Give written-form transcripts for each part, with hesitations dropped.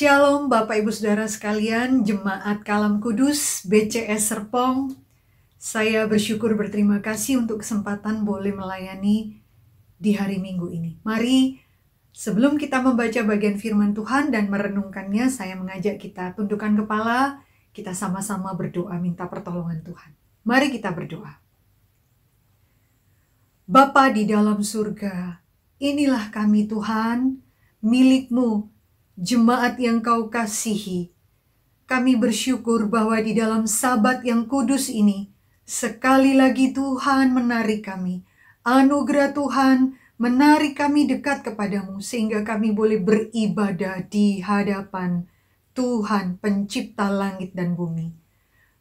Shalom Bapak Ibu Saudara sekalian, Jemaat Kalam Kudus, BCS Serpong. Saya bersyukur berterima kasih untuk kesempatan boleh melayani di hari Minggu ini. Mari sebelum kita membaca bagian firman Tuhan dan merenungkannya, saya mengajak kita tundukkan kepala, kita sama-sama berdoa minta pertolongan Tuhan. Mari kita berdoa. Bapa di dalam surga, inilah kami Tuhan, milik-Mu, jemaat yang Kau kasihi. Kami bersyukur bahwa di dalam Sabat yang kudus ini, sekali lagi Tuhan menarik kami. Anugerah Tuhan menarik kami dekat kepadamu, sehingga kami boleh beribadah di hadapan Tuhan, pencipta langit dan bumi.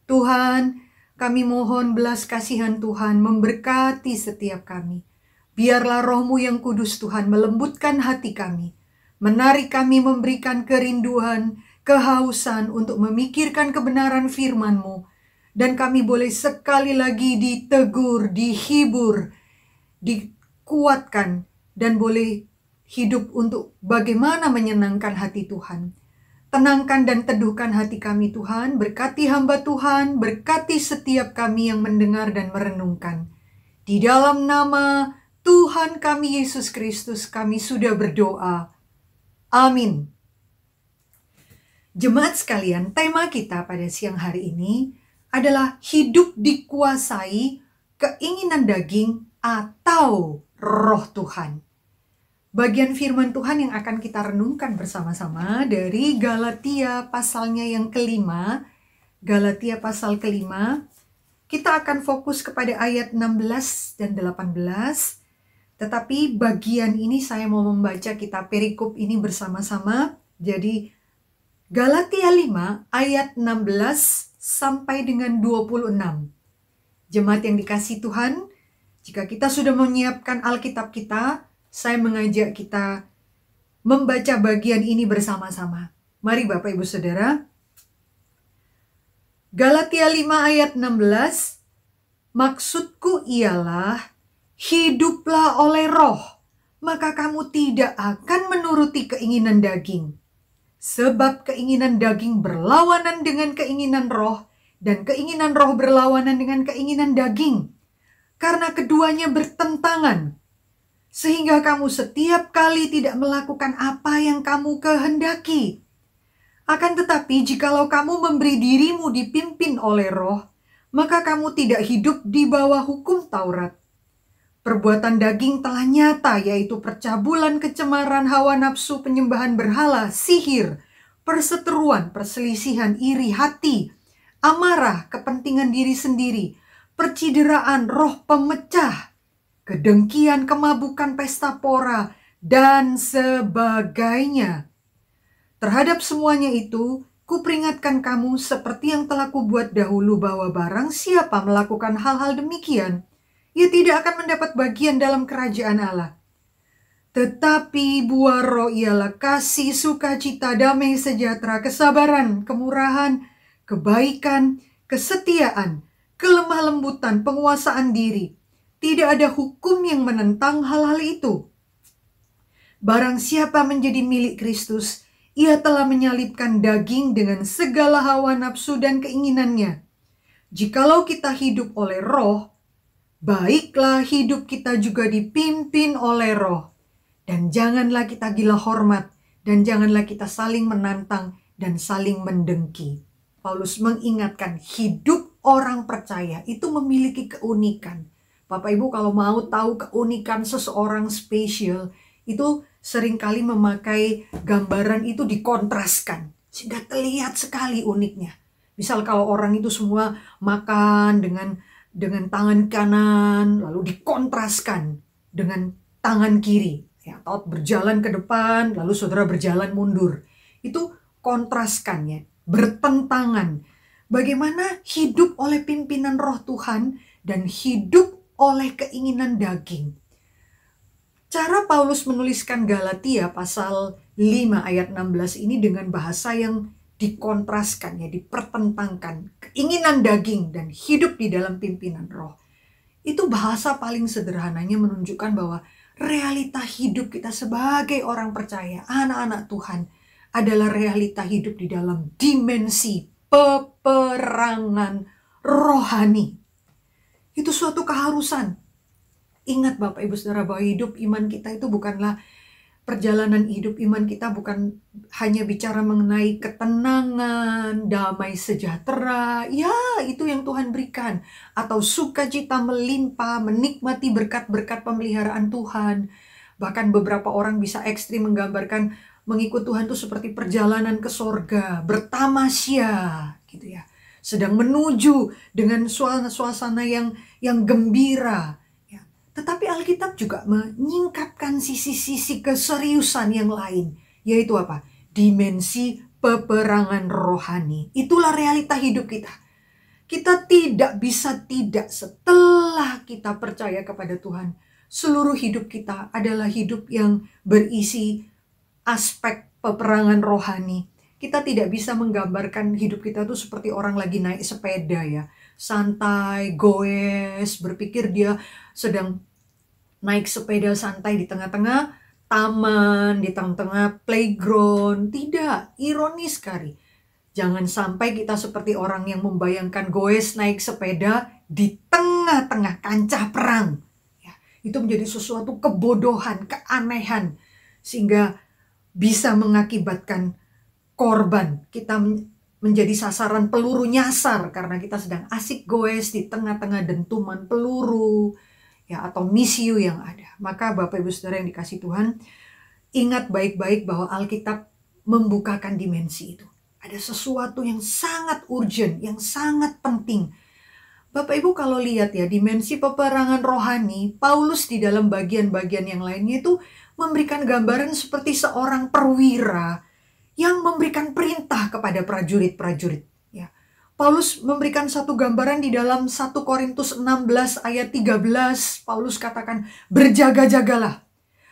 Tuhan, kami mohon belas kasihan Tuhan memberkati setiap kami. Biarlah Roh-Mu yang kudus Tuhan melembutkan hati kami, menarik kami memberikan kerinduan, kehausan untuk memikirkan kebenaran firman-Mu. Dan kami boleh sekali lagi ditegur, dihibur, dikuatkan, dan boleh hidup untuk bagaimana menyenangkan hati Tuhan. Tenangkan dan teduhkan hati kami Tuhan, berkati hamba Tuhan, berkati setiap kami yang mendengar dan merenungkan. Di dalam nama Tuhan kami Yesus Kristus kami sudah berdoa. Amin. Jemaat sekalian, tema kita pada siang hari ini adalah hidup dikuasai keinginan daging atau roh Tuhan. Bagian firman Tuhan yang akan kita renungkan bersama-sama dari Galatia pasalnya yang kelima. Galatia pasal kelima. Kita akan fokus kepada ayat 16 dan 18. Tetapi bagian ini saya mau membaca kitab perikop ini bersama-sama. Jadi Galatia 5 ayat 16 sampai dengan 26. Jemaat yang dikasihi Tuhan, jika kita sudah menyiapkan Alkitab kita, saya mengajak kita membaca bagian ini bersama-sama. Mari Bapak Ibu Saudara. Galatia 5 ayat 16. Maksudku ialah, hiduplah oleh roh, maka kamu tidak akan menuruti keinginan daging. Sebab keinginan daging berlawanan dengan keinginan roh, dan keinginan roh berlawanan dengan keinginan daging. Karena keduanya bertentangan, sehingga kamu setiap kali tidak melakukan apa yang kamu kehendaki. Akan tetapi jikalau kamu memberi dirimu dipimpin oleh roh, maka kamu tidak hidup di bawah hukum Taurat. Perbuatan daging telah nyata, yaitu percabulan, kecemaran, hawa nafsu, penyembahan berhala, sihir, perseteruan, perselisihan, iri hati, amarah, kepentingan diri sendiri, percideraan, roh pemecah, kedengkian, kemabukan, pesta pora, dan sebagainya. Terhadap semuanya itu, kuperingatkan kamu seperti yang telah kubuat dahulu, bahwa barang siapa melakukan hal-hal demikian, ia tidak akan mendapat bagian dalam kerajaan Allah. Tetapi buah roh ialah kasih, sukacita, damai sejahtera, kesabaran, kemurahan, kebaikan, kesetiaan, kelemah lembutan, penguasaan diri. Tidak ada hukum yang menentang hal-hal itu. Barang siapa menjadi milik Kristus, ia telah menyalibkan daging dengan segala hawa nafsu dan keinginannya. Jikalau kita hidup oleh roh, baiklah hidup kita juga dipimpin oleh roh. Dan janganlah kita gila hormat, dan janganlah kita saling menantang dan saling mendengki. Paulus mengingatkan hidup orang percaya itu memiliki keunikan. Bapak Ibu kalau mau tahu keunikan seseorang spesial, itu seringkali memakai gambaran itu dikontraskan, sehingga terlihat sekali uniknya. Misal kalau orang itu semua makan dengan tangan kanan, lalu dikontraskan dengan tangan kiri. Ya, atau berjalan ke depan, lalu saudara berjalan mundur. Itu kontraskannya, bertentangan. Bagaimana hidup oleh pimpinan roh Tuhan dan hidup oleh keinginan daging. Cara Paulus menuliskan Galatia pasal 5 ayat 16 ini dengan bahasa yang dikontraskan, ya, dipertentangkan. Keinginan daging dan hidup di dalam pimpinan roh. Itu bahasa paling sederhananya menunjukkan bahwa realita hidup kita sebagai orang percaya, anak-anak Tuhan, adalah realita hidup di dalam dimensi peperangan rohani. Itu suatu keharusan. Ingat Bapak Ibu Saudara bahwa hidup iman kita itu bukanlah perjalanan hidup iman kita bukan hanya bicara mengenai ketenangan, damai sejahtera, ya itu yang Tuhan berikan. Atau sukacita melimpah, menikmati berkat-berkat pemeliharaan Tuhan. Bahkan beberapa orang bisa ekstrim menggambarkan mengikut Tuhan itu seperti perjalanan ke sorga, bertamasya gitu ya. Sedang menuju dengan suasana yang gembira. Tetapi Alkitab juga menyingkapkan sisi-sisi keseriusan yang lain. Yaitu apa? Dimensi peperangan rohani. Itulah realita hidup kita. Kita tidak bisa tidak setelah kita percaya kepada Tuhan. Seluruh hidup kita adalah hidup yang berisi aspek peperangan rohani. Kita tidak bisa menggambarkan hidup kita tuh seperti orang lagi naik sepeda ya. Santai, goes, berpikir dia sedang naik sepeda santai di tengah-tengah taman, di tengah-tengah playground. Tidak, ironis sekali. Jangan sampai kita seperti orang yang membayangkan goes naik sepeda di tengah-tengah kancah perang. Ya, itu menjadi sesuatu kebodohan, keanehan. Sehingga bisa mengakibatkan korban. Kita menjadi sasaran peluru nyasar karena kita sedang asik goes di tengah-tengah dentuman peluru ya atau misiu yang ada. Maka Bapak Ibu Saudara yang dikasihi Tuhan, ingat baik-baik bahwa Alkitab membukakan dimensi itu. Ada sesuatu yang sangat urgent, yang sangat penting. Bapak Ibu kalau lihat ya dimensi peperangan rohani, Paulus di dalam bagian-bagian yang lainnya itu memberikan gambaran seperti seorang perwira yang memberikan perintah kepada prajurit-prajurit. Ya. Paulus memberikan satu gambaran di dalam 1 Korintus 16 ayat 13. Paulus katakan, berjaga-jagalah,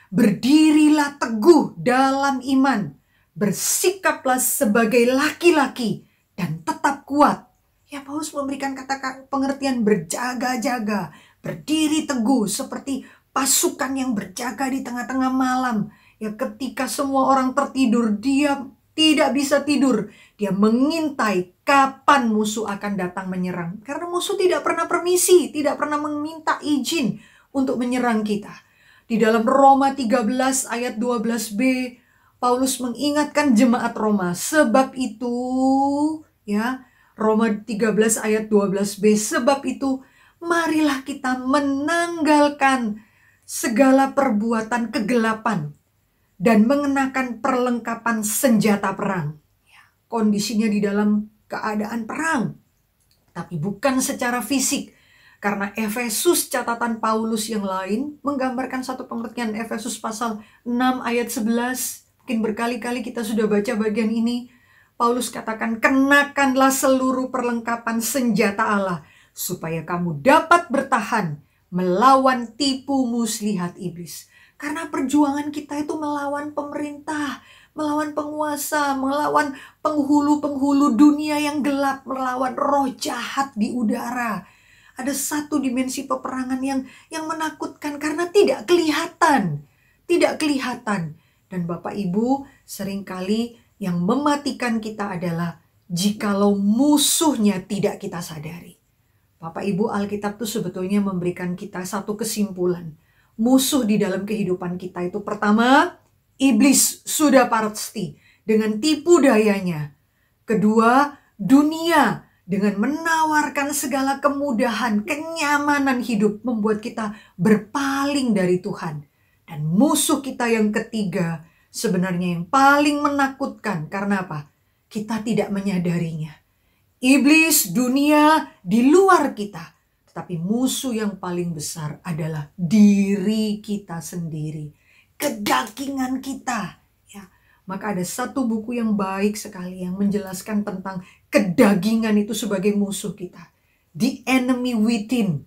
berdirilah teguh dalam iman, bersikaplah sebagai laki-laki dan tetap kuat. Ya, Paulus memberikan kata pengertian berjaga-jaga, berdiri teguh seperti pasukan yang berjaga di tengah-tengah malam. Ya, ketika semua orang tertidur, dia tidak bisa tidur. Dia mengintai kapan musuh akan datang menyerang. Karena musuh tidak pernah permisi, tidak pernah meminta izin untuk menyerang kita. Di dalam Roma 13 ayat 12b, Paulus mengingatkan jemaat Roma. Sebab itu, ya, Roma 13 ayat 12b, sebab itu marilah kita menanggalkan segala perbuatan kegelapan dan mengenakan perlengkapan senjata perang. Kondisinya di dalam keadaan perang, tapi bukan secara fisik. Karena Efesus, catatan Paulus yang lain, menggambarkan satu pengertian Efesus pasal 6 ayat 11. Mungkin berkali-kali kita sudah baca bagian ini. Paulus katakan, kenakanlah seluruh perlengkapan senjata Allah, supaya kamu dapat bertahan melawan tipu muslihat iblis. Karena perjuangan kita itu melawan pemerintah, melawan penguasa, melawan penghulu-penghulu dunia yang gelap, melawan roh jahat di udara. Ada satu dimensi peperangan yang menakutkan karena tidak kelihatan. Tidak kelihatan. Dan Bapak Ibu, seringkali yang mematikan kita adalah jikalau musuhnya tidak kita sadari. Bapak Ibu, Alkitab itu sebetulnya memberikan kita satu kesimpulan. Musuh di dalam kehidupan kita itu pertama, iblis sudah pasti dengan tipu dayanya. Kedua, dunia dengan menawarkan segala kemudahan, kenyamanan hidup membuat kita berpaling dari Tuhan. Dan musuh kita yang ketiga sebenarnya yang paling menakutkan. Karena apa? Kita tidak menyadarinya. Iblis, dunia di luar kita. Tetapi musuh yang paling besar adalah diri kita sendiri. Kedagingan kita. Ya, maka ada satu buku yang baik sekali yang menjelaskan tentang kedagingan itu sebagai musuh kita. The Enemy Within.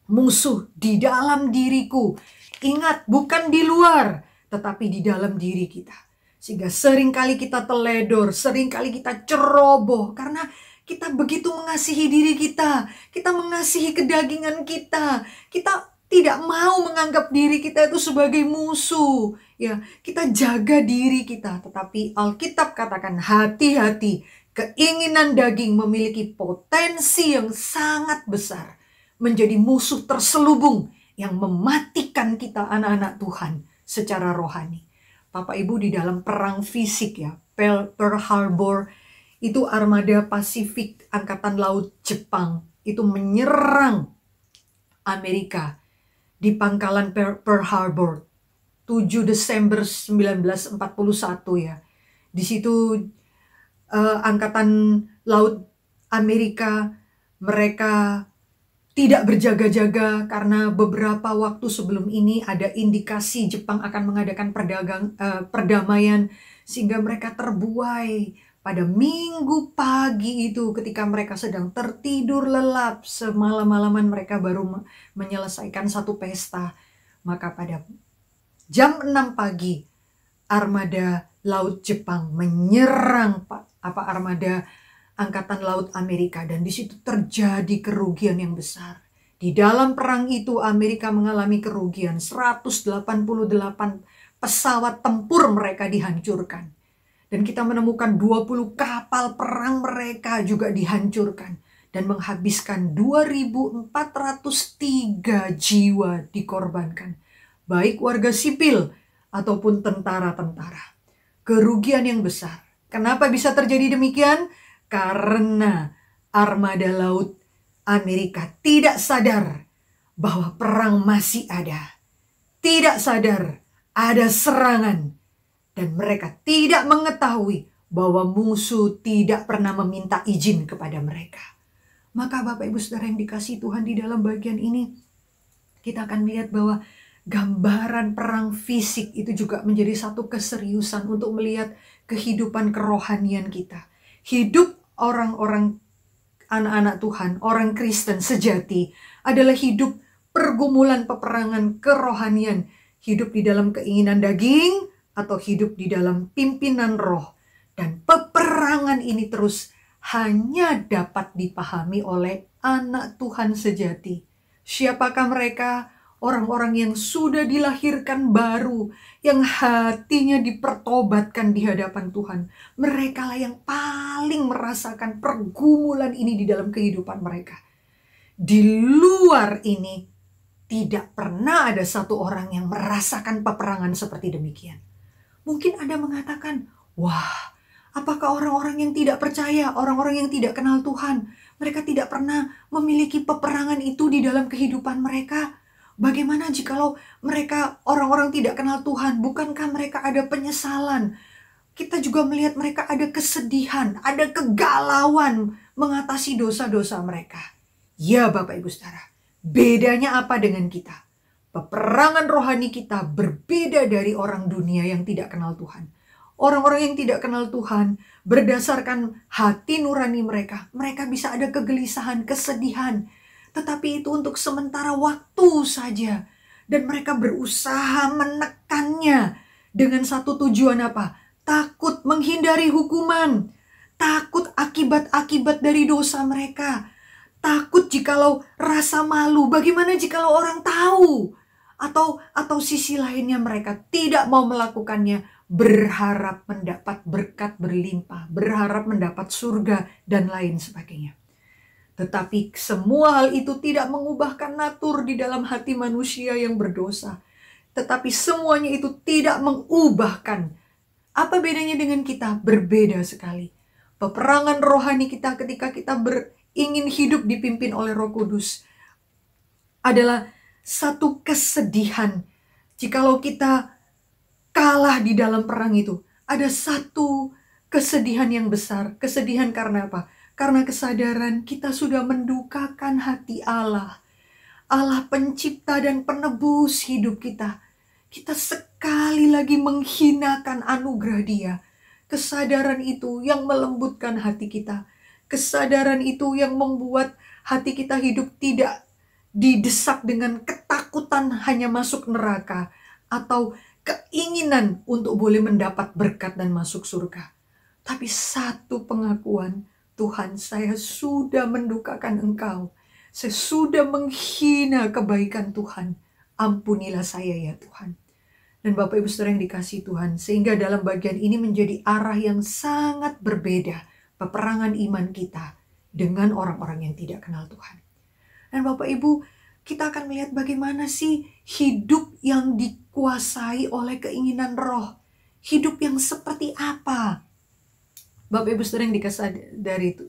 Musuh di dalam diriku. Ingat, bukan di luar, tetapi di dalam diri kita. Sehingga seringkali kita teledor, seringkali kita ceroboh. Karena kita begitu mengasihi diri kita. Kita mengasihi kedagingan kita. Kita tidak mau menganggap diri kita itu sebagai musuh. Ya, kita jaga diri kita. Tetapi Alkitab katakan hati-hati. Keinginan daging memiliki potensi yang sangat besar. Menjadi musuh terselubung yang mematikan kita anak-anak Tuhan secara rohani. Bapak Ibu, di dalam perang fisik ya, Pearl Harbor, itu armada Pasifik Angkatan Laut Jepang itu menyerang Amerika di pangkalan Pearl Harbor 7 Desember 1941 ya. Di situ Angkatan Laut Amerika mereka tidak berjaga-jaga karena beberapa waktu sebelum ini ada indikasi Jepang akan mengadakan perdamaian, sehingga mereka terbuai pada Minggu pagi itu ketika mereka sedang tertidur lelap, semalam-malaman mereka baru menyelesaikan satu pesta. Maka pada jam 6 pagi armada laut Jepang menyerang armada Angkatan Laut Amerika, dan di situ terjadi kerugian yang besar. Di dalam perang itu Amerika mengalami kerugian 188 pesawat tempur mereka dihancurkan. Dan kita menemukan 20 kapal perang mereka juga dihancurkan dan menghabiskan 2.403 jiwa dikorbankan, baik warga sipil ataupun tentara-tentara. Kerugian yang besar. Kenapa bisa terjadi demikian? Karena armada laut Amerika tidak sadar bahwa perang masih ada. Tidak sadar ada serangan. Dan mereka tidak mengetahui bahwa musuh tidak pernah meminta izin kepada mereka. Maka Bapak Ibu Saudara yang dikasihi Tuhan, di dalam bagian ini kita akan melihat bahwa gambaran perang fisik itu juga menjadi satu keseriusan untuk melihat kehidupan kerohanian kita. Hidup orang-orang anak-anak Tuhan, orang Kristen sejati adalah hidup pergumulan peperangan kerohanian. Hidup di dalam keinginan daging atau hidup di dalam pimpinan roh. Dan peperangan ini terus hanya dapat dipahami oleh anak Tuhan sejati. Siapakah mereka? Orang-orang yang sudah dilahirkan baru, yang hatinya dipertobatkan di hadapan Tuhan. Mereka lah yang paling merasakan pergumulan ini di dalam kehidupan mereka. Di luar ini, tidak pernah ada satu orang yang merasakan peperangan seperti demikian. Mungkin Anda mengatakan, wah, apakah orang-orang yang tidak percaya, orang-orang yang tidak kenal Tuhan, mereka tidak pernah memiliki peperangan itu di dalam kehidupan mereka? Bagaimana jikalau mereka orang-orang tidak kenal Tuhan? Bukankah mereka ada penyesalan? Kita juga melihat mereka ada kesedihan, ada kegalauan mengatasi dosa-dosa mereka. Ya Bapak Ibu Saudara, bedanya apa dengan kita? Peperangan rohani kita berbeda dari orang dunia yang tidak kenal Tuhan. Orang-orang yang tidak kenal Tuhan, berdasarkan hati nurani mereka, mereka bisa ada kegelisahan, kesedihan. Tetapi itu untuk sementara waktu saja. Dan mereka berusaha menekannya dengan satu tujuan apa? Takut menghindari hukuman. Takut akibat-akibat dari dosa mereka. Takut jikalau rasa malu. Bagaimana jikalau orang tahu? Atau sisi lainnya mereka tidak mau melakukannya. Berharap mendapat berkat berlimpah. Berharap mendapat surga dan lain sebagainya. Tetapi semua hal itu tidak mengubahkan natur di dalam hati manusia yang berdosa. Tetapi semuanya itu tidak mengubahkan. Apa bedanya dengan kita? Berbeda sekali. Peperangan rohani kita ketika kita ingin hidup dipimpin oleh Roh Kudus adalah satu kesedihan. Jikalau kita kalah di dalam perang itu, ada satu kesedihan yang besar. Kesedihan karena apa? Karena kesadaran kita sudah mendukakan hati Allah. Allah pencipta dan penebus hidup kita. Kita sekali lagi menghinakan anugerah Dia. Kesadaran itu yang melembutkan hati kita. Kesadaran itu yang membuat hati kita hidup tidak didesak dengan ketakutan hanya masuk neraka. Atau keinginan untuk boleh mendapat berkat dan masuk surga. Tapi satu pengakuan, Tuhan, saya sudah mendukakan Engkau. sesudah menghina kebaikan Tuhan. Ampunilah saya ya Tuhan. Dan Bapak Ibu Saudara yang dikasihi Tuhan, sehingga dalam bagian ini menjadi arah yang sangat berbeda peperangan iman kita dengan orang-orang yang tidak kenal Tuhan. Dan Bapak Ibu, kita akan melihat bagaimana sih hidup yang dikuasai oleh keinginan roh. Hidup yang seperti apa? Bapak Ibu Saudara yang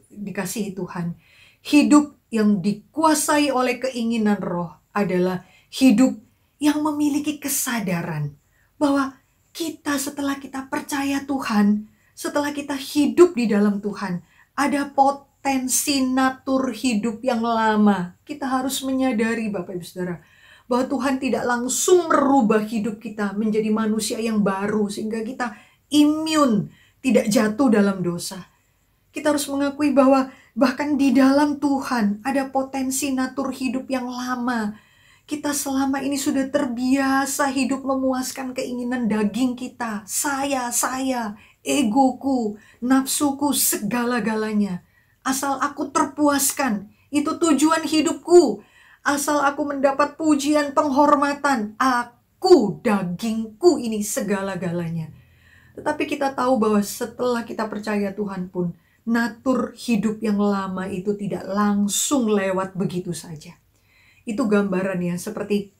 dikasihi Tuhan, hidup yang dikuasai oleh keinginan roh adalah hidup yang memiliki kesadaran bahwa kita setelah kita percaya Tuhan, setelah kita hidup di dalam Tuhan, ada potensi natur hidup yang lama. Kita harus menyadari Bapak Ibu Saudara, bahwa Tuhan tidak langsung merubah hidup kita menjadi manusia yang baru sehingga kita imun, tidak jatuh dalam dosa. Kita harus mengakui bahwa bahkan di dalam Tuhan ada potensi natur hidup yang lama. Kita selama ini sudah terbiasa hidup memuaskan keinginan daging kita. Saya, egoku, nafsuku, segala-galanya. Asal aku terpuaskan, itu tujuan hidupku. Asal aku mendapat pujian, penghormatan, aku, dagingku ini segala-galanya. Tetapi kita tahu bahwa setelah kita percaya Tuhan pun, natur hidup yang lama itu tidak langsung lewat begitu saja. Itu gambarannya seperti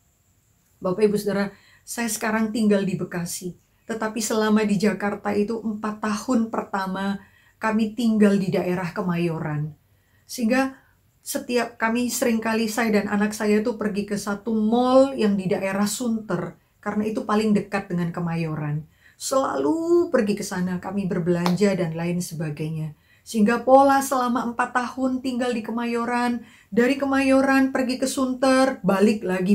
Bapak Ibu Saudara, saya sekarang tinggal di Bekasi. Tetapi selama di Jakarta itu 4 tahun pertama kami tinggal di daerah Kemayoran. Sehingga setiap kami seringkali saya dan anak saya itu pergi ke satu mall yang di daerah Sunter. Karena itu paling dekat dengan Kemayoran. Selalu pergi ke sana kami berbelanja dan lain sebagainya. Sehingga pola selama 4 tahun tinggal di Kemayoran, dari Kemayoran pergi ke Sunter, balik lagi.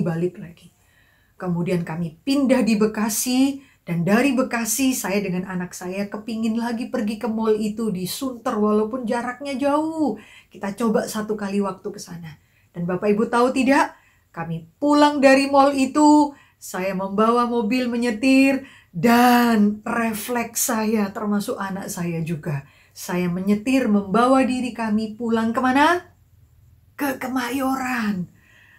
Kemudian kami pindah di Bekasi, dan dari Bekasi saya dengan anak saya kepingin lagi pergi ke mall itu di Sunter walaupun jaraknya jauh. Kita coba 1 kali waktu ke sana. Dan Bapak Ibu tahu tidak, kami pulang dari mall itu, saya membawa mobil menyetir, dan refleks saya termasuk anak saya juga. Saya menyetir membawa diri kami pulang kemana? Ke Kemayoran.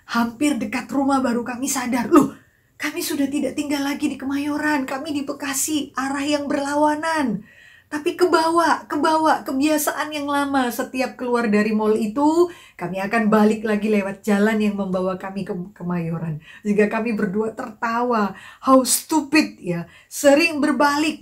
Hampir dekat rumah baru kami sadar, loh, kami sudah tidak tinggal lagi di Kemayoran. Kami di Bekasi, arah yang berlawanan. Tapi kebawa kebiasaan yang lama. Setiap keluar dari mall itu, kami akan balik lagi lewat jalan yang membawa kami ke Kemayoran. Sehingga kami berdua tertawa. How stupid ya. Sering berbalik.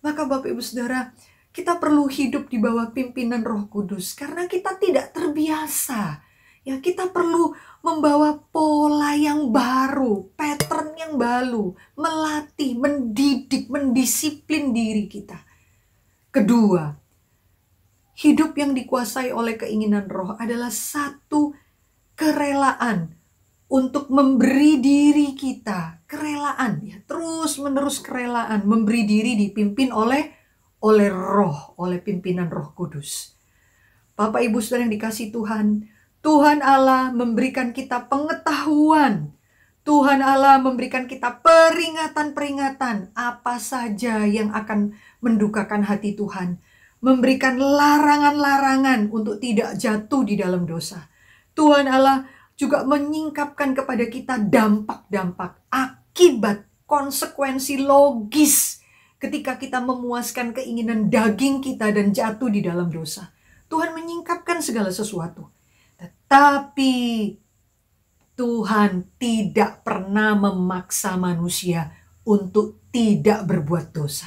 Maka Bapak Ibu Saudara, kita perlu hidup di bawah pimpinan Roh Kudus karena kita tidak terbiasa. Ya, kita perlu membawa pola yang baru, pattern yang baru, melatih, mendidik, mendisiplin diri kita. Kedua, hidup yang dikuasai oleh keinginan roh adalah satu kerelaan untuk memberi diri kita. Kerelaan, ya, terus-menerus kerelaan, memberi diri dipimpin oleh roh, oleh pimpinan Roh Kudus. Bapak Ibu Saudara yang dikasihi Tuhan, Tuhan Allah memberikan kita pengetahuan. Tuhan Allah memberikan kita peringatan-peringatan apa saja yang akan mendukakan hati Tuhan. Memberikan larangan-larangan untuk tidak jatuh di dalam dosa. Tuhan Allah juga menyingkapkan kepada kita dampak-dampak, akibat, konsekuensi logis ketika kita memuaskan keinginan daging kita dan jatuh di dalam dosa. Tuhan menyingkapkan segala sesuatu. Tetapi Tuhan tidak pernah memaksa manusia untuk tidak berbuat dosa.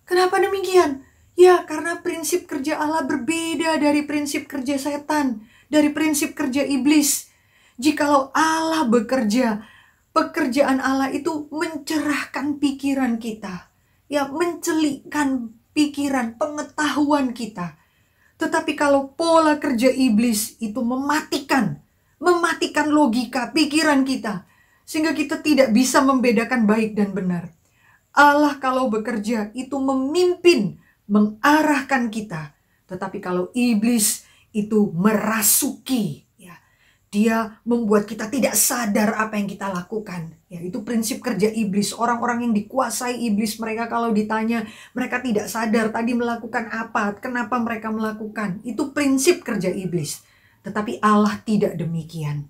Kenapa demikian? Ya, karena prinsip kerja Allah berbeda dari prinsip kerja setan, dari prinsip kerja iblis. Jikalau Allah bekerja, pekerjaan Allah itu mencerahkan pikiran kita. Ya, mencelikkan pikiran, pengetahuan kita. Tetapi kalau pola kerja iblis itu mematikan logika, pikiran kita. Sehingga kita tidak bisa membedakan baik dan benar. Allah kalau bekerja itu memimpin, mengarahkan kita. Tetapi kalau iblis itu merasuki, dia membuat kita tidak sadar apa yang kita lakukan. Ya, itu prinsip kerja iblis. Orang-orang yang dikuasai iblis, mereka kalau ditanya, mereka tidak sadar tadi melakukan apa, kenapa mereka melakukan. Itu prinsip kerja iblis. Tetapi Allah tidak demikian.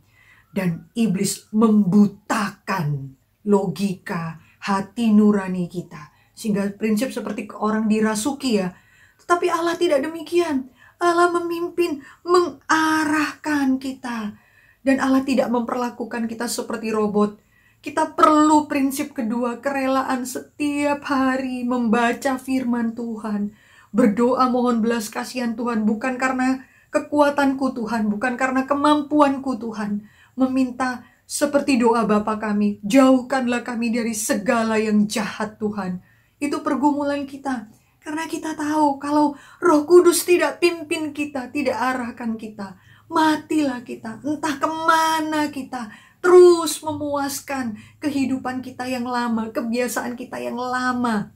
Dan iblis membutakan logika hati nurani kita. Sehingga prinsip seperti orang dirasuki ya. Tetapi Allah tidak demikian. Allah memimpin, mengarahkan kita. Dan Allah tidak memperlakukan kita seperti robot. Kita perlu prinsip kedua, kerelaan setiap hari membaca firman Tuhan. Berdoa mohon belas kasihan Tuhan, bukan karena kekuatanku Tuhan, bukan karena kemampuanku Tuhan. Meminta seperti doa Bapa kami, jauhkanlah kami dari segala yang jahat Tuhan. Itu pergumulan kita. Karena kita tahu kalau Roh Kudus tidak pimpin kita, tidak arahkan kita, matilah kita, entah kemana kita. Terus memuaskan kehidupan kita yang lama, kebiasaan kita yang lama,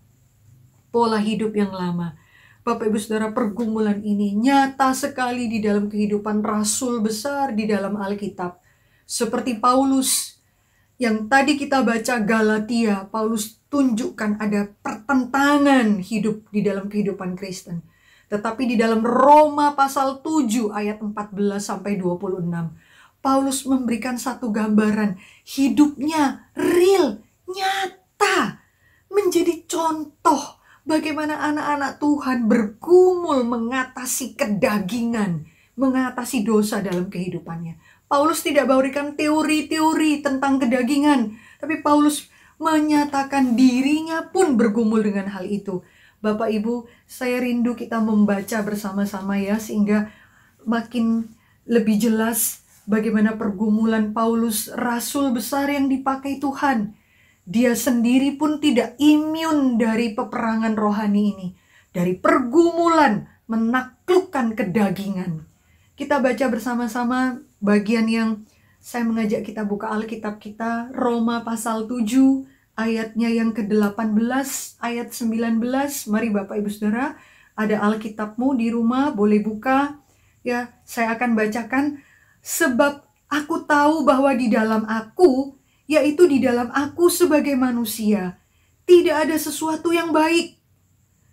pola hidup yang lama. Bapak Ibu Saudara, pergumulan ini nyata sekali di dalam kehidupan rasul besar di dalam Alkitab. Seperti Paulus yang tadi kita baca Galatia, Paulus tunjukkan ada pertentangan hidup di dalam kehidupan Kristen. Tetapi di dalam Roma pasal 7 ayat 14 sampai 26, Paulus memberikan satu gambaran hidupnya real, nyata, menjadi contoh bagaimana anak-anak Tuhan bergumul mengatasi kedagingan, mengatasi dosa dalam kehidupannya. Paulus tidak memberikan teori-teori tentang kedagingan, tapi Paulus menyatakan dirinya pun bergumul dengan hal itu. Bapak Ibu, saya rindu kita membaca bersama-sama ya, sehingga makin lebih jelas bagaimana pergumulan Paulus, rasul besar yang dipakai Tuhan. Dia sendiri pun tidak imun dari peperangan rohani ini, dari pergumulan menaklukkan kedagingan. Kita baca bersama-sama bagian yang saya mengajak kita buka Alkitab kita, Roma pasal 7, ayatnya yang ke-18, ayat 19. Mari Bapak Ibu Saudara, ada Alkitabmu di rumah, boleh buka. Ya, saya akan bacakan. Sebab aku tahu bahwa di dalam aku, yaitu di dalam aku sebagai manusia, tidak ada sesuatu yang baik.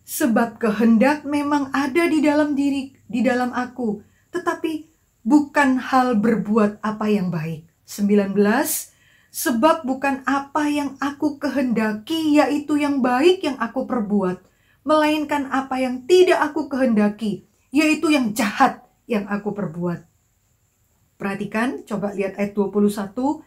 Sebab kehendak memang ada di dalam diri, di dalam aku, tetapi bukan hal berbuat apa yang baik. 19. Sebab bukan apa yang aku kehendaki, yaitu yang baik yang aku perbuat, melainkan apa yang tidak aku kehendaki, yaitu yang jahat yang aku perbuat. Perhatikan, coba lihat ayat 21.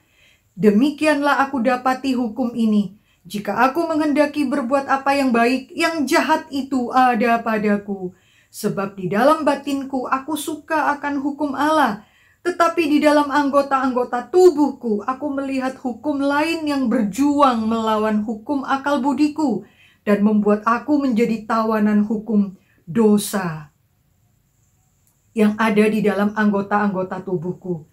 Demikianlah aku dapati hukum ini. Jika aku menghendaki berbuat apa yang baik, yang jahat itu ada padaku. Sebab di dalam batinku aku suka akan hukum Allah. Tetapi di dalam anggota-anggota tubuhku aku melihat hukum lain yang berjuang melawan hukum akal budiku. Dan membuat aku menjadi tawanan hukum dosa yang ada di dalam anggota-anggota tubuhku.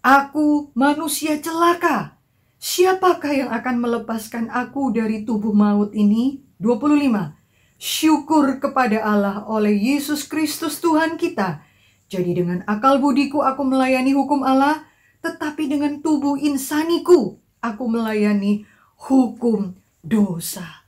Aku manusia celaka. Siapakah yang akan melepaskan aku dari tubuh maut ini? 25. Syukur kepada Allah oleh Yesus Kristus Tuhan kita. Jadi dengan akal budiku aku melayani hukum Allah, tetapi dengan tubuh insaniku aku melayani hukum dosa.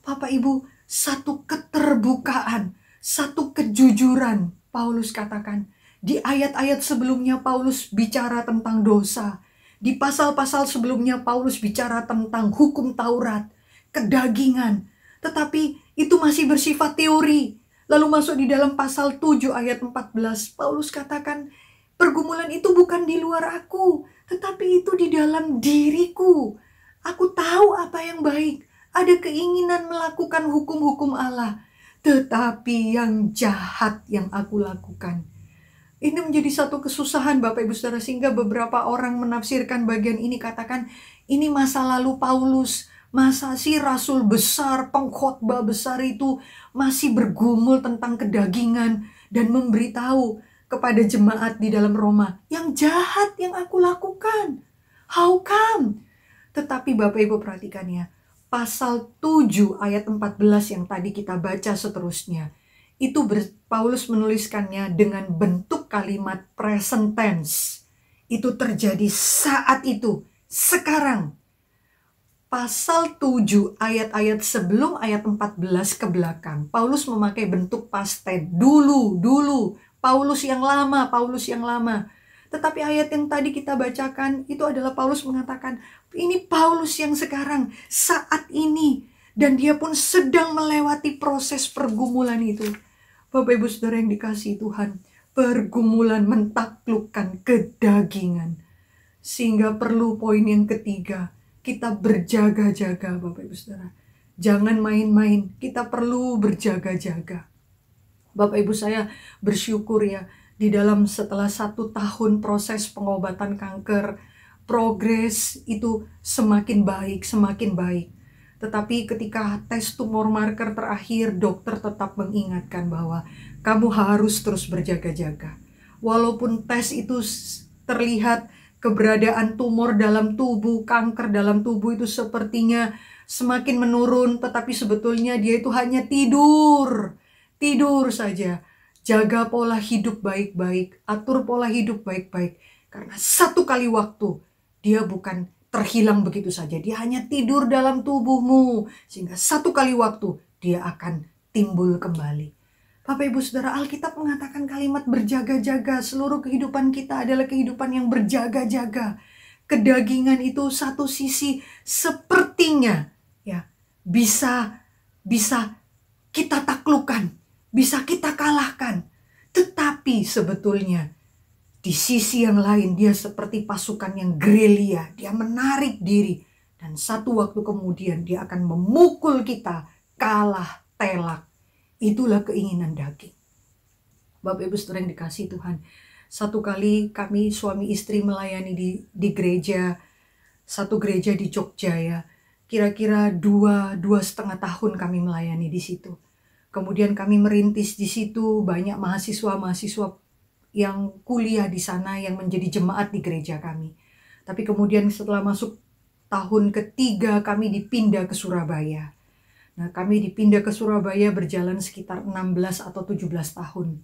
Bapak Ibu, satu keterbukaan, satu kejujuran. Paulus katakan, di ayat-ayat sebelumnya Paulus bicara tentang dosa. Di pasal-pasal sebelumnya Paulus bicara tentang hukum Taurat, kedagingan. Tetapi itu masih bersifat teori. Lalu masuk di dalam pasal 7 ayat 14, Paulus katakan, pergumulan itu bukan di luar aku, tetapi itu di dalam diriku. Aku tahu apa yang baik, ada keinginan melakukan hukum-hukum Allah. Tetapi yang jahat yang aku lakukan. Ini menjadi satu kesusahan Bapak Ibu Saudara, sehingga beberapa orang menafsirkan bagian ini, katakan ini masa lalu Paulus. Masa sih rasul besar, pengkhotbah besar itu masih bergumul tentang kedagingan dan memberitahu kepada jemaat di dalam Roma, yang jahat yang aku lakukan. How come? Tetapi Bapak Ibu perhatikan ya, pasal 7 ayat 14 yang tadi kita baca seterusnya, itu Paulus menuliskannya dengan bentuk kalimat present tense. Itu terjadi saat itu, sekarang. Pasal 7 ayat-ayat sebelum ayat 14 ke belakang, Paulus memakai bentuk past tense, dulu, Paulus yang lama, Paulus yang lama. Tetapi ayat yang tadi kita bacakan itu adalah Paulus mengatakan, ini Paulus yang sekarang, saat ini. Dan dia pun sedang melewati proses pergumulan itu. Bapak Ibu Saudara yang dikasihi Tuhan, pergumulan mentaklukkan kedagingan. Sehingga perlu poin yang ketiga, kita berjaga-jaga Bapak Ibu Saudara. Jangan main-main, kita perlu berjaga-jaga. Bapak Ibu, saya bersyukur ya, di dalam setelah 1 tahun proses pengobatan kanker, progres itu semakin baik, semakin baik. Tetapi ketika tes tumor marker terakhir, dokter tetap mengingatkan bahwa kamu harus terus berjaga-jaga. Walaupun tes itu terlihat keberadaan tumor dalam tubuh, kanker dalam tubuh itu sepertinya semakin menurun, tetapi sebetulnya dia itu hanya tidur saja. Jaga pola hidup baik-baik, atur pola hidup baik-baik. Karena satu kali waktu, dia bukan terhilang begitu saja. Dia hanya tidur dalam tubuhmu. Sehingga satu kali waktu, dia akan timbul kembali. Bapak Ibu Saudara, Alkitab mengatakan kalimat berjaga-jaga. Seluruh kehidupan kita adalah kehidupan yang berjaga-jaga. Kedagingan itu satu sisi sepertinya ya bisa kita taklukkan, bisa kita kalahkan. Tetapi sebetulnya di sisi yang lain dia seperti pasukan yang gerilya. Dia menarik diri. Dan satu waktu kemudian dia akan memukul kita kalah telak. Itulah keinginan daging. Bapak Ibu Saudara yang dikasihi Tuhan. Satu kali kami suami istri melayani di gereja. Satu gereja di Jogja ya. Kira-kira 2,5 tahun kami melayani di situ. Kemudian kami merintis di situ, banyak mahasiswa-mahasiswa yang kuliah di sana yang menjadi jemaat di gereja kami. Tapi kemudian setelah masuk tahun ketiga kami dipindah ke Surabaya. Nah, kami dipindah ke Surabaya berjalan sekitar 16 atau 17 tahun.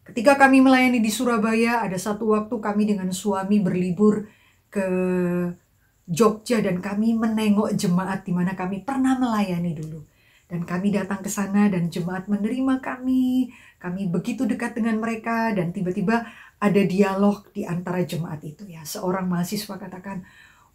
Ketika kami melayani di Surabaya, ada satu waktu kami dengan suami berlibur ke Jogja dan kami menengok jemaat di mana kami pernah melayani dulu. Dan kami datang ke sana dan jemaat menerima kami. Kami begitu dekat dengan mereka dan tiba-tiba ada dialog di antara jemaat itu ya. Seorang mahasiswa katakan,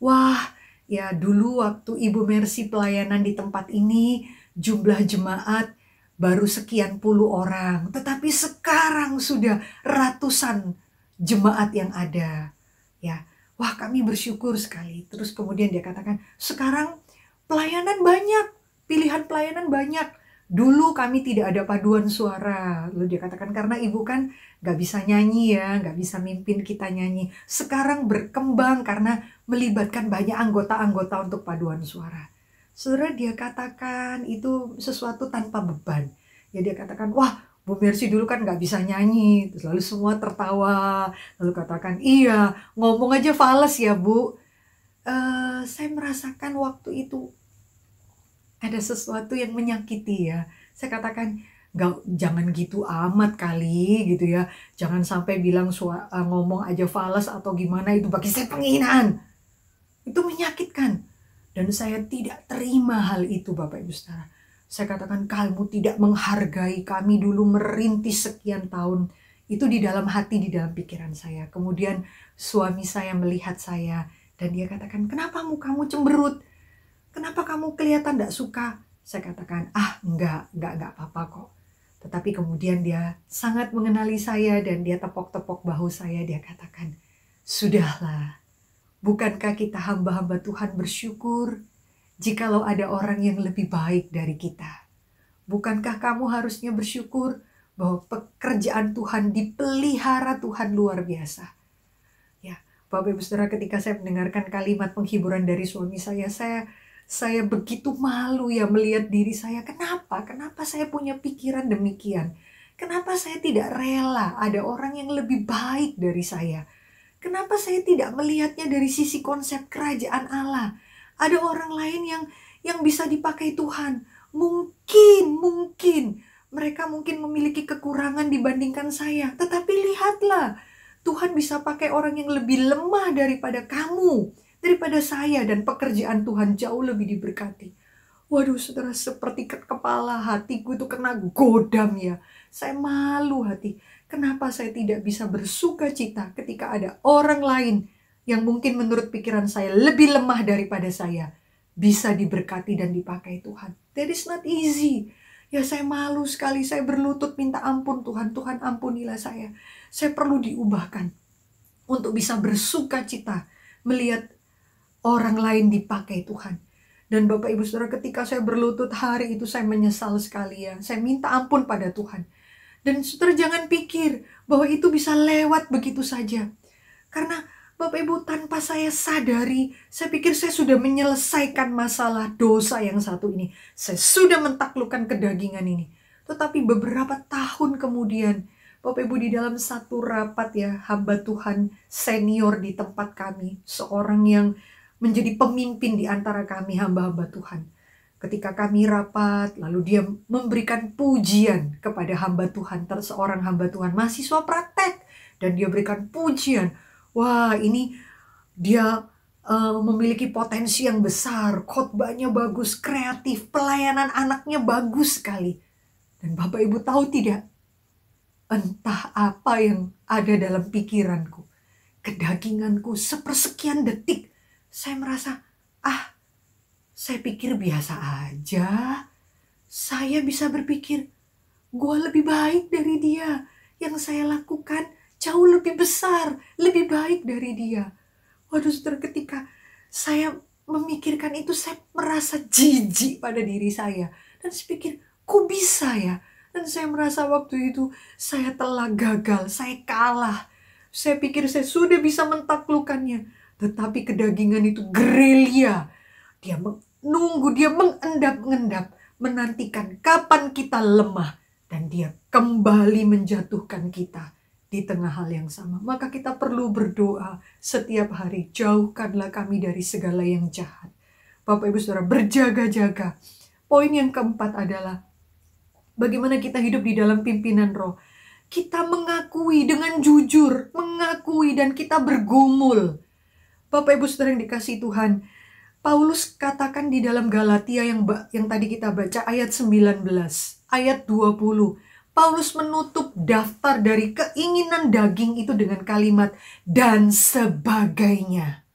wah ya dulu waktu Ibu Mercy pelayanan di tempat ini jumlah jemaat baru sekian puluh orang. Tetapi sekarang sudah ratusan jemaat yang ada. Ya, wah kami bersyukur sekali. Terus kemudian dia katakan, sekarang pelayanan banyak. Pilihan pelayanan banyak. Dulu kami tidak ada paduan suara. Lalu dia katakan karena ibu kan gak bisa nyanyi ya, gak bisa mimpin kita nyanyi. Sekarang berkembang karena melibatkan banyak anggota-anggota untuk paduan suara. Saudara, dia katakan itu sesuatu tanpa beban. Ya dia katakan, wah Bu Mercy dulu kan gak bisa nyanyi. Terus lalu semua tertawa. Lalu katakan, iya ngomong aja fales ya Bu. Saya merasakan waktu itu ada sesuatu yang menyakiti ya. Saya katakan, jangan gitu amat kali gitu ya. Jangan sampai bilang ngomong aja fales atau gimana, itu bagi saya penghinaan. Itu menyakitkan. Dan saya tidak terima hal itu Bapak Ibu Saudara. Saya katakan, kamu tidak menghargai kami dulu merintis sekian tahun. Itu di dalam hati, di dalam pikiran saya. Kemudian suami saya melihat saya dan dia katakan, kenapa mukamu cemberut? Kenapa kamu kelihatan tidak suka? Saya katakan, enggak apa-apa kok. Tetapi kemudian dia sangat mengenali saya dan dia tepok-tepok bahu saya. Dia katakan, sudahlah, bukankah kita hamba-hamba Tuhan bersyukur jikalau ada orang yang lebih baik dari kita? Bukankah kamu harusnya bersyukur bahwa pekerjaan Tuhan dipelihara Tuhan luar biasa? Ya, Bapak Ibu Saudara, ketika saya mendengarkan kalimat penghiburan dari suami saya begitu malu ya melihat diri saya. Kenapa saya punya pikiran demikian? Kenapa saya tidak rela ada orang yang lebih baik dari saya? Kenapa saya tidak melihatnya dari sisi konsep kerajaan Allah? Ada orang lain yang bisa dipakai Tuhan. Mungkin mereka memiliki kekurangan dibandingkan saya. Tetapi lihatlah, Tuhan bisa pakai orang yang lebih lemah daripada kamu, daripada saya, dan pekerjaan Tuhan jauh lebih diberkati. Waduh saudara, seperti kepala hatiku itu kena godam ya. Saya malu hati. Kenapa saya tidak bisa bersuka cita ketika ada orang lain yang mungkin menurut pikiran saya lebih lemah daripada saya, bisa diberkati dan dipakai Tuhan. That is not easy. Ya saya malu sekali, saya berlutut minta ampun Tuhan. Tuhan ampunilah saya. Saya perlu diubahkan untuk bisa bersuka cita melihat orang lain dipakai Tuhan. Dan Bapak Ibu Saudara, ketika saya berlutut hari itu saya menyesal sekali ya. Saya minta ampun pada Tuhan. Dan saudara jangan pikir bahwa itu bisa lewat begitu saja. Karena Bapak Ibu, tanpa saya sadari, saya pikir saya sudah menyelesaikan masalah dosa yang satu ini. Saya sudah mentaklukkan kedagingan ini. Tetapi beberapa tahun kemudian, Bapak Ibu, di dalam satu rapat ya, hamba Tuhan senior di tempat kami, seorang yang menjadi pemimpin di antara kami hamba-hamba Tuhan. Ketika kami rapat, lalu dia memberikan pujian kepada hamba Tuhan, seorang hamba Tuhan, mahasiswa praktek. Dan dia berikan pujian. Wah, ini dia memiliki potensi yang besar, khotbahnya bagus, kreatif, pelayanan anaknya bagus sekali. Dan Bapak Ibu tahu tidak? Entah apa yang ada dalam pikiranku, kedaginganku, sepersekian detik, saya merasa, saya pikir biasa aja. Saya bisa berpikir, gue lebih baik dari dia. Yang saya lakukan jauh lebih besar, lebih baik dari dia. Waduh saudara, ketika saya memikirkan itu, saya merasa jijik pada diri saya. Dan saya pikir, kok bisa ya? Dan saya merasa waktu itu saya telah gagal, saya kalah. Saya pikir saya sudah bisa mentaklukkannya. Tetapi kedagingan itu gerilya. Dia menunggu, dia mengendap-endap, menantikan kapan kita lemah. Dan dia kembali menjatuhkan kita di tengah hal yang sama. Maka kita perlu berdoa setiap hari. Jauhkanlah kami dari segala yang jahat. Bapak Ibu Saudara, berjaga-jaga. Poin yang keempat adalah bagaimana kita hidup di dalam pimpinan roh. Kita mengakui dengan jujur, mengakui dan kita bergumul. Bapak Ibu Saudara yang dikasihi Tuhan, Paulus katakan di dalam Galatia yang tadi kita baca ayat 19, ayat 20. Paulus menutup daftar dari keinginan daging itu dengan kalimat dan sebagainya.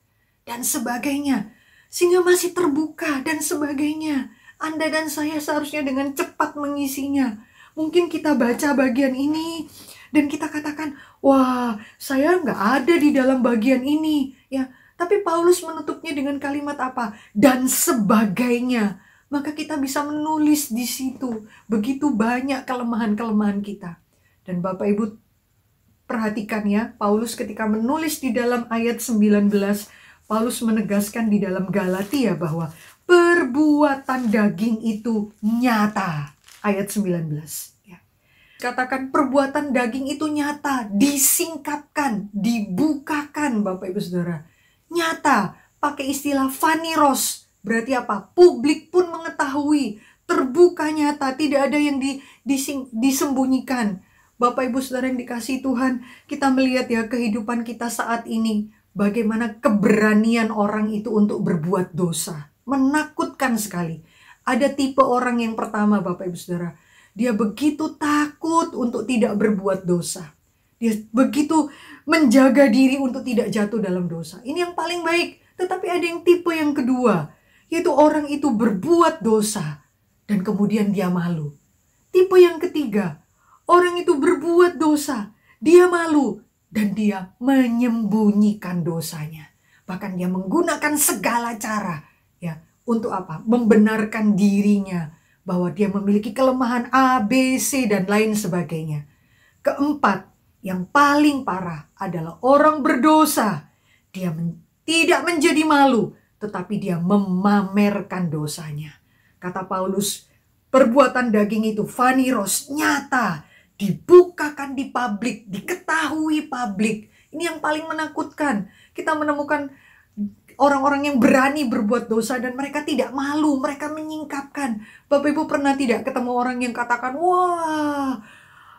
Dan sebagainya. Sehingga masih terbuka dan sebagainya. Anda dan saya seharusnya dengan cepat mengisinya. Mungkin kita baca bagian ini dan kita katakan, wah saya nggak ada di dalam bagian ini. Ya, tapi Paulus menutupnya dengan kalimat apa? Dan sebagainya. Maka kita bisa menulis di situ. Begitu banyak kelemahan-kelemahan kita. Dan Bapak Ibu perhatikan ya, Paulus ketika menulis di dalam ayat 19, Paulus menegaskan di dalam Galatia bahwa perbuatan daging itu nyata. Ayat 19. Ya. Katakan perbuatan daging itu nyata, disingkapkan, dibukakan Bapak Ibu Saudara. Nyata, pakai istilah faniros, berarti apa? Publik pun mengetahui, terbuka nyata, tidak ada yang disembunyikan. Bapak Ibu Saudara yang dikasihi Tuhan, kita melihat ya kehidupan kita saat ini, bagaimana keberanian orang itu untuk berbuat dosa. Menakutkan sekali. Ada tipe orang yang pertama Bapak Ibu Saudara, dia begitu takut untuk tidak berbuat dosa. Dia begitu menjaga diri untuk tidak jatuh dalam dosa. Ini yang paling baik. Tetapi ada yang tipe yang kedua, yaitu orang itu berbuat dosa dan kemudian dia malu. Tipe yang ketiga, orang itu berbuat dosa, dia malu dan dia menyembunyikan dosanya. Bahkan dia menggunakan segala cara ya untuk apa? Membenarkan dirinya bahwa dia memiliki kelemahan A, B, C dan lain sebagainya. Keempat, yang paling parah adalah orang berdosa. Dia tidak menjadi malu, tetapi dia memamerkan dosanya. Kata Paulus, perbuatan daging itu faniros, nyata, dibukakan di publik, diketahui publik. Ini yang paling menakutkan. Kita menemukan orang-orang yang berani berbuat dosa dan mereka tidak malu, mereka menyingkapkan. Bapak Ibu pernah tidak ketemu orang yang katakan, wah,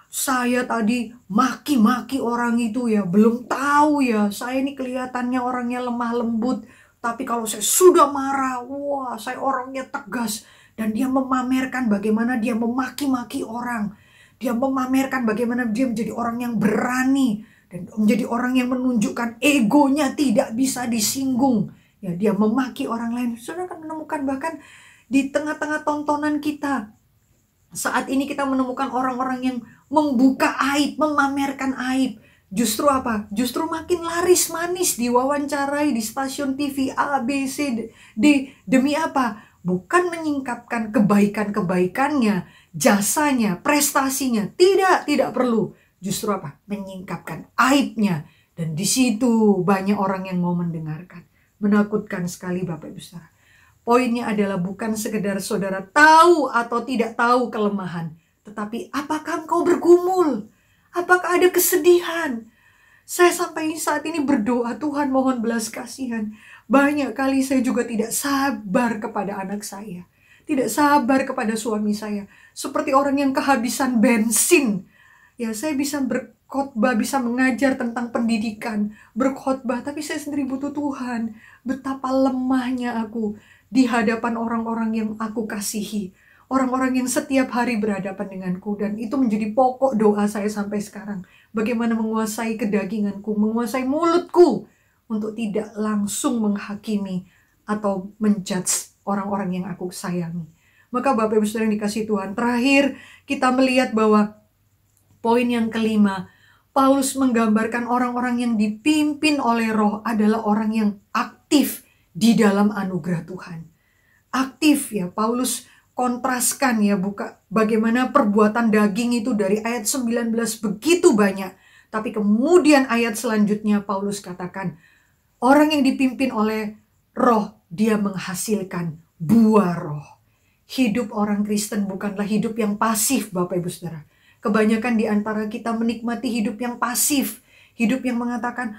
saya tadi maki-maki orang itu ya, belum tahu ya, saya ini kelihatannya orangnya lemah lembut. Tapi kalau saya sudah marah, wah saya orangnya tegas. Dan dia memamerkan bagaimana dia memaki-maki orang. Dia memamerkan bagaimana dia menjadi orang yang berani. Dan menjadi orang yang menunjukkan egonya tidak bisa disinggung. Ya, dia memaki orang lain. Saudara akan menemukan bahkan di tengah-tengah tontonan kita. Saat ini kita menemukan orang-orang yang membuka aib, memamerkan aib. Justru apa? Justru makin laris manis diwawancarai di stasiun TV A, B, C, D. Demi apa? Bukan menyingkapkan kebaikan-kebaikannya, jasanya, prestasinya. Tidak perlu. Justru apa? Menyingkapkan aibnya. Dan di situ banyak orang yang mau mendengarkan. Menakutkan sekali Bapak Ibu Saudara. Poinnya adalah bukan sekedar saudara tahu atau tidak tahu kelemahan. Tetapi apakah engkau bergumul? Apakah ada kesedihan? Saya sampai saat ini berdoa, Tuhan mohon belas kasihan. Banyak kali saya juga tidak sabar kepada anak saya. Tidak sabar kepada suami saya. Seperti orang yang kehabisan bensin. Ya, saya bisa berkhotbah, bisa mengajar tentang pendidikan, berkhotbah, tapi saya sendiri butuh Tuhan. Betapa lemahnya aku di hadapan orang-orang yang aku kasihi. Orang-orang yang setiap hari berhadapan denganku. Dan itu menjadi pokok doa saya sampai sekarang. Bagaimana menguasai kedaginganku, menguasai mulutku. Untuk tidak langsung menghakimi atau menjudge orang-orang yang aku sayangi. Maka Bapak Ibu Saudara yang dikasihi Tuhan, terakhir kita melihat bahwa poin yang kelima, Paulus menggambarkan orang-orang yang dipimpin oleh Roh adalah orang yang aktif di dalam anugerah Tuhan. Aktif ya, Paulus kontraskan ya, bagaimana perbuatan daging itu dari ayat 19 begitu banyak. Tapi kemudian ayat selanjutnya Paulus katakan, orang yang dipimpin oleh Roh, dia menghasilkan buah Roh. Hidup orang Kristen bukanlah hidup yang pasif Bapak Ibu Saudara. Kebanyakan di antara kita menikmati hidup yang pasif. Hidup yang mengatakan,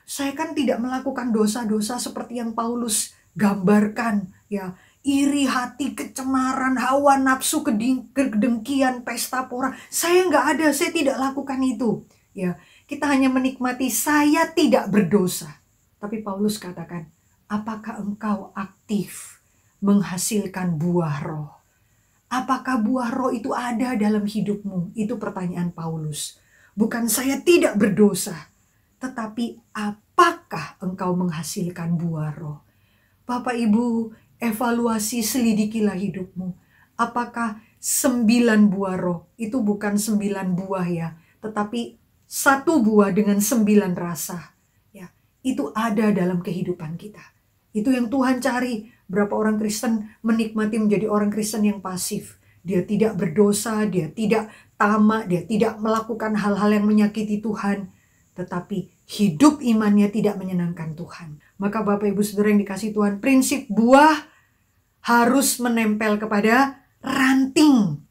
saya kan tidak melakukan dosa-dosa seperti yang Paulus gambarkan. Ya, iri hati, kecemaran, hawa nafsu, kedengkian, pesta pora. Saya nggak ada, saya tidak lakukan itu. Ya, kita hanya menikmati saya tidak berdosa. Tapi Paulus katakan, apakah engkau aktif menghasilkan buah Roh? Apakah buah Roh itu ada dalam hidupmu? Itu pertanyaan Paulus. Bukan saya tidak berdosa, tetapi apakah engkau menghasilkan buah Roh? Bapak Ibu, evaluasi, selidikilah hidupmu. Apakah 9 buah Roh? Itu bukan 9 buah ya, tetapi 1 buah dengan 9 rasa. Ya, itu ada dalam kehidupan kita. Itu yang Tuhan cari. Berapa orang Kristen menikmati menjadi orang Kristen yang pasif. Dia tidak berdosa, dia tidak tamak, dia tidak melakukan hal-hal yang menyakiti Tuhan. Tetapi hidup imannya tidak menyenangkan Tuhan. Maka Bapak Ibu Saudara yang dikasihi Tuhan, prinsip buah harus menempel kepada ranting.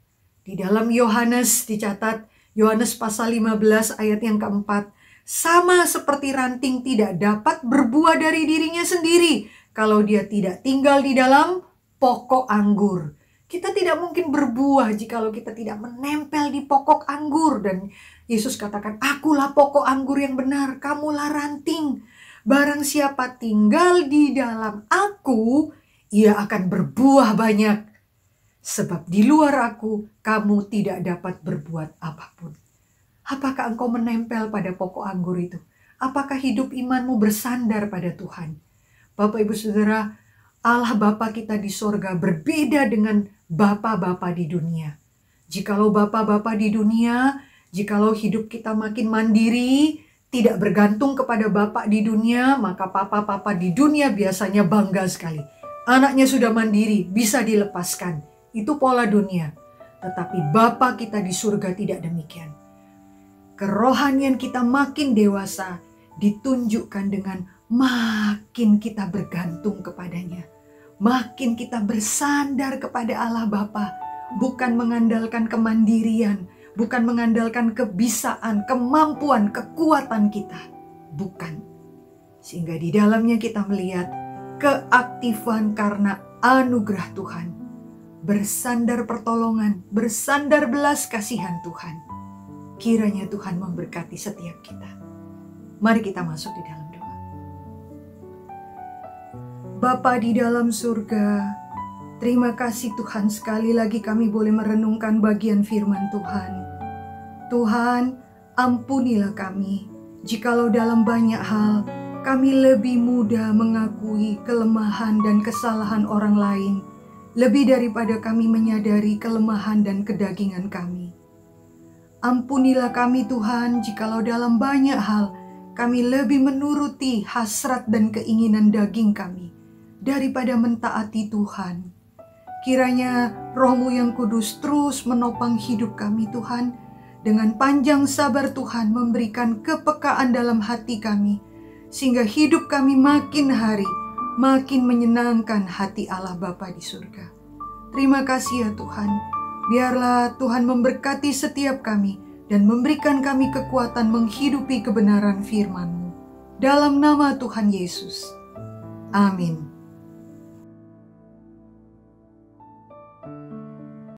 Di dalam Yohanes dicatat, Yohanes pasal 15 ayat yang keempat, sama seperti ranting tidak dapat berbuah dari dirinya sendiri kalau dia tidak tinggal di dalam pokok anggur. Kita tidak mungkin berbuah jikalau kita tidak menempel di pokok anggur. Dan Yesus katakan, akulah pokok anggur yang benar, kamulah ranting. Barang siapa tinggal di dalam aku, ia akan berbuah banyak. Sebab di luar aku, kamu tidak dapat berbuat apapun. Apakah engkau menempel pada pokok anggur itu? Apakah hidup imanmu bersandar pada Tuhan? Bapak Ibu Saudara, Allah Bapa kita di sorga berbeda dengan bapa-bapa di dunia. Jikalau bapa-bapa di dunia, jikalau hidup kita makin mandiri, tidak bergantung kepada bapak di dunia, maka papa-papa di dunia biasanya bangga sekali. Anaknya sudah mandiri, bisa dilepaskan. Itu pola dunia. Tetapi Bapa kita di surga tidak demikian. Kerohanian kita makin dewasa ditunjukkan dengan makin kita bergantung kepadanya. Makin kita bersandar kepada Allah Bapa. Bukan mengandalkan kemandirian. Bukan mengandalkan kebisaan, kemampuan, kekuatan kita. Bukan. Sehingga di dalamnya kita melihat keaktifan karena anugerah Tuhan. Bersandar pertolongan, bersandar belas kasihan Tuhan. Kiranya Tuhan memberkati setiap kita. Mari kita masuk di dalam doa. Bapa di dalam surga, Terima kasih Tuhan, sekali lagi kami boleh merenungkan bagian firman Tuhan. Tuhan, ampunilah kami, jikalau dalam banyak hal kami lebih mudah mengakui kelemahan dan kesalahan orang lain, lebih daripada kami menyadari kelemahan dan kedagingan kami. Ampunilah kami Tuhan, jikalau dalam banyak hal kami lebih menuruti hasrat dan keinginan daging kami, daripada mentaati Tuhan. Kiranya Roh-Mu yang kudus terus menopang hidup kami Tuhan, dengan panjang sabar Tuhan memberikan kepekaan dalam hati kami, sehingga hidup kami makin hari makin menyenangkan hati Allah Bapa di surga. Terima kasih ya Tuhan, biarlah Tuhan memberkati setiap kami dan memberikan kami kekuatan menghidupi kebenaran firman-Mu. Dalam nama Tuhan Yesus. Amin.